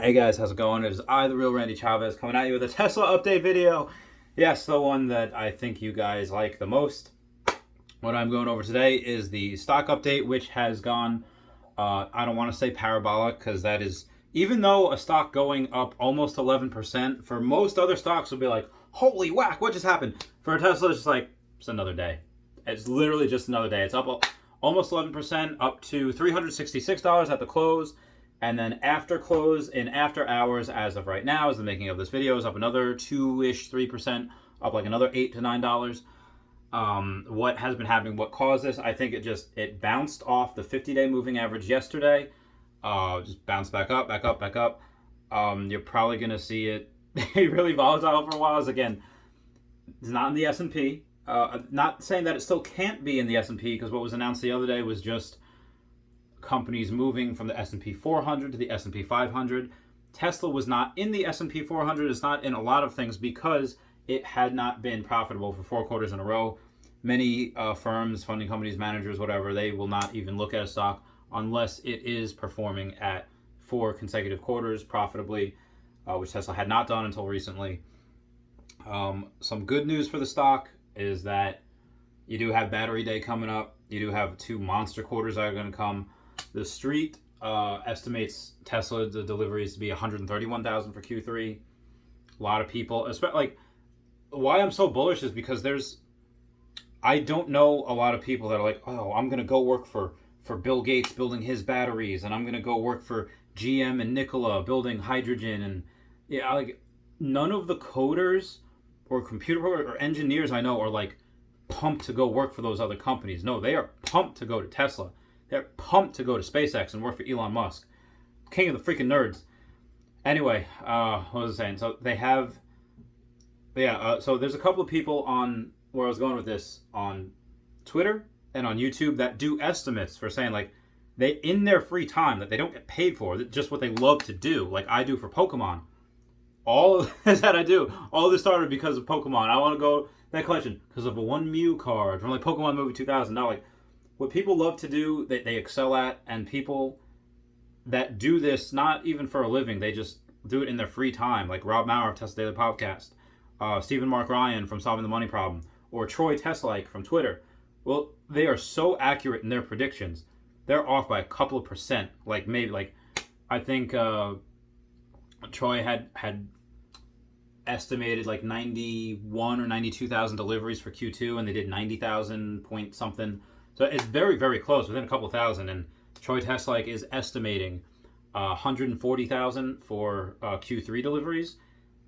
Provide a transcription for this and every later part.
Hey guys, how's it going? It is I, the real Randy Chavez, coming at you with a Tesla update video. Yes, the one that I think you guys like the most. What I'm going over today is the stock update, which has gone, I don't want to say parabolic, because that is, even though a stock going up almost 11%, for most other stocks would be like, holy whack, what just happened? For Tesla, it's just like, it's another day. It's literally just another day. It's up almost 11%, up to $366 at the close. And then after close, in after hours, as of right now, as the making of this video, is up another 2-ish, 3%, up like another $8 to $9. What has been happening, what caused this? I think it bounced off the 50-day moving average yesterday. Just bounced back up, back up, back up. You're probably going to see it be really volatile for a while. As again, it's not in the S&P. Not saying that it still can't be in the S&P, because what was announced the other day was just companies moving from the S&P 400 to the S&P 500. Tesla was not in the S&P 400. It's not in a lot of things because it had not been profitable for 4 quarters in a row. Many firms, funding companies, managers, whatever, they will not even look at a stock unless it is performing at 4 consecutive quarters profitably, which Tesla had not done until recently. Some good news for the stock is that you do have Battery Day coming up. You do have 2 monster quarters that are going to come. The Street estimates Tesla the deliveries to be 131,000 for Q3. A lot of people, especially like, why I'm so bullish is because I don't know a lot of people that are like, oh, I'm gonna go work for Bill Gates building his batteries, and I'm gonna go work for GM and Nikola building hydrogen, and yeah, like none of the coders or computer or engineers I know are like pumped to go work for those other companies. No, they are pumped to go to Tesla. They're pumped to go to SpaceX and work for Elon Musk, king of the freaking nerds. Anyway, what was I saying? So they have, so there's a couple of people on where I was going with this on Twitter and on YouTube that do estimates for saying like they in their free time that they don't get paid for, just what they love to do, like I do for Pokemon. All of this that I do, all of this started because of Pokemon. I want to go that collection because of a one Mew card from like Pokemon Movie 2000. Now like what people love to do, they excel at, and people that do this not even for a living, they just do it in their free time, like Rob Maurer of Tesla Daily Podcast, Stephen Mark Ryan from Solving the Money Problem, or Troy Teslike from Twitter. Well, they are so accurate in their predictions. They're off by a couple of percent. Like maybe like I think Troy had estimated like 91 or 92,000 deliveries for Q2, and they did 90,000 point something. So it's very, very close, within a couple thousand. And Troy Teslike is estimating 140,000 for Q3 deliveries,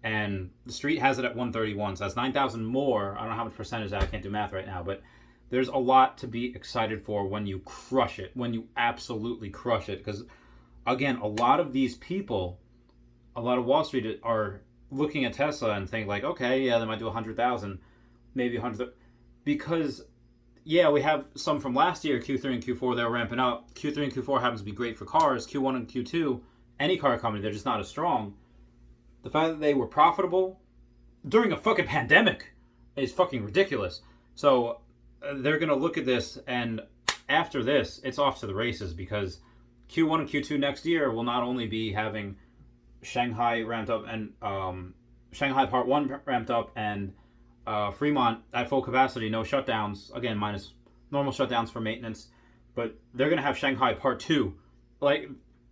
and the Street has it at 131. So that's 9,000 more. I don't know how much percentage that. I can't do math right now, but there's a lot to be excited for when you crush it, when you absolutely crush it. Because again, a lot of these people, a lot of Wall Street are looking at Tesla and think like, okay, yeah, they might do 100,000, maybe 100, because yeah, we have some from last year, Q3 and Q4, they were ramping up. Q3 and Q4 happens to be great for cars. Q1 and Q2, any car company, they're just not as strong. The fact that they were profitable during a fucking pandemic is fucking ridiculous. So they're going to look at this, and after this, it's off to the races, because Q1 and Q2 next year will not only be having Shanghai ramped up, and Shanghai Part 1 ramped up, and Fremont at full capacity, no shutdowns, again minus normal shutdowns for maintenance, but they're going to have Shanghai Part 2. Like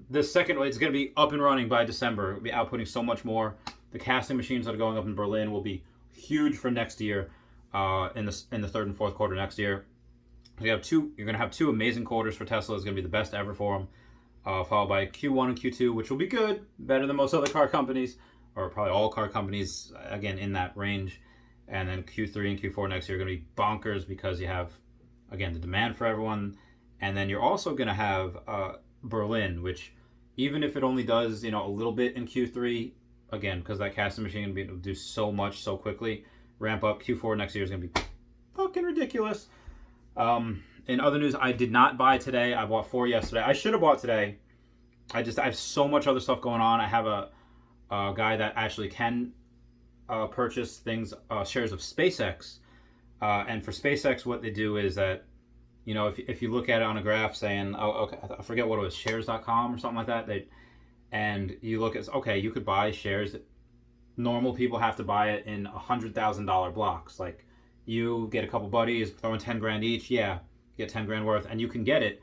the second, it's going to be up and running by December. It'll be outputting so much more. The casting machines that are going up in Berlin will be huge for next year, in the third and fourth quarter next year. You're going to have 2 amazing quarters for Tesla. It's going to be the best ever for them, followed by Q1 and Q2, which will be good, better than most other car companies, or probably all car companies, again in that range. And then Q3 and Q4 next year are going to be bonkers, because you have, again, the demand for everyone. And then you're also going to have Berlin, which even if it only does, a little bit in Q3, again, because that casting machine will be able to do so much so quickly, ramp up. Q4 next year is going to be fucking ridiculous. In other news, I did not buy today. I bought 4 yesterday. I should have bought today. I have so much other stuff going on. I have a guy that actually can purchase shares of SpaceX. And for SpaceX, what they do is that, if you look at it on a graph saying, I forget what it was, shares.com or something like that, and you look at, okay, you could buy shares. Normal people have to buy it in $100,000 blocks. Like, you get a couple buddies throwing 10 grand each, yeah, you get 10 grand worth, and you can get it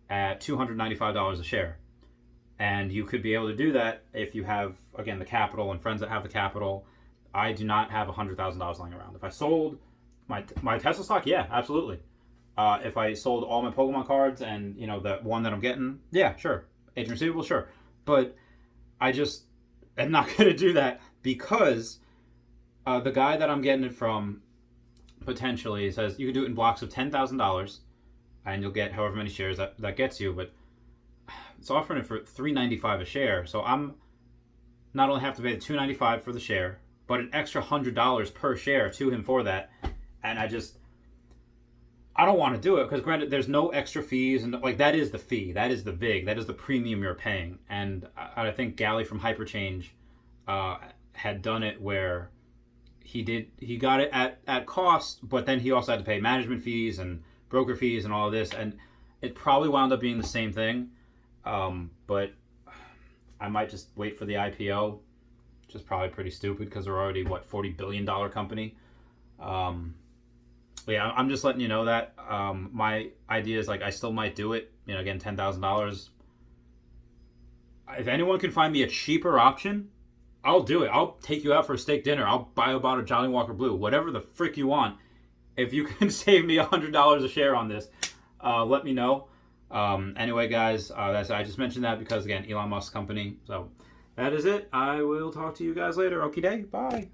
at $295 a share. And you could be able to do that if you have, again, the capital and friends that have the capital. I do not have $100,000 lying around. If I sold my Tesla stock, yeah, absolutely. If I sold all my Pokemon cards and, you know, the one that I'm getting, yeah, sure. Agent receivable, sure. But I just am not going to do that because the guy that I'm getting it from potentially says you can do it in blocks of $10,000 and you'll get however many shares that gets you. But it's offering it for $395 a share. So I'm not only have to pay the $295 for the share, but an extra $100 per share to him for that. And I don't want to do it because, granted, there's no extra fees, and like, that is the fee, that is the premium you're paying. And I think Gally from Hyperchange had done it where he got it at cost, but then he also had to pay management fees and broker fees and all of this, and it probably wound up being the same thing. But I might just wait for the IPO, which is probably pretty stupid because they're already, what, $40 billion company. Yeah, I'm just letting you know that. My idea is, like, I still might do it. You know, again, $10,000. If anyone can find me a cheaper option, I'll do it. I'll take you out for a steak dinner. I'll buy a bottle of Johnny Walker Blue, whatever the frick you want. If you can save me $100 a share on this, let me know. Anyway, guys, I just mentioned that because, again, Elon Musk's company. So that is it. I will talk to you guys later. Okie day. Bye.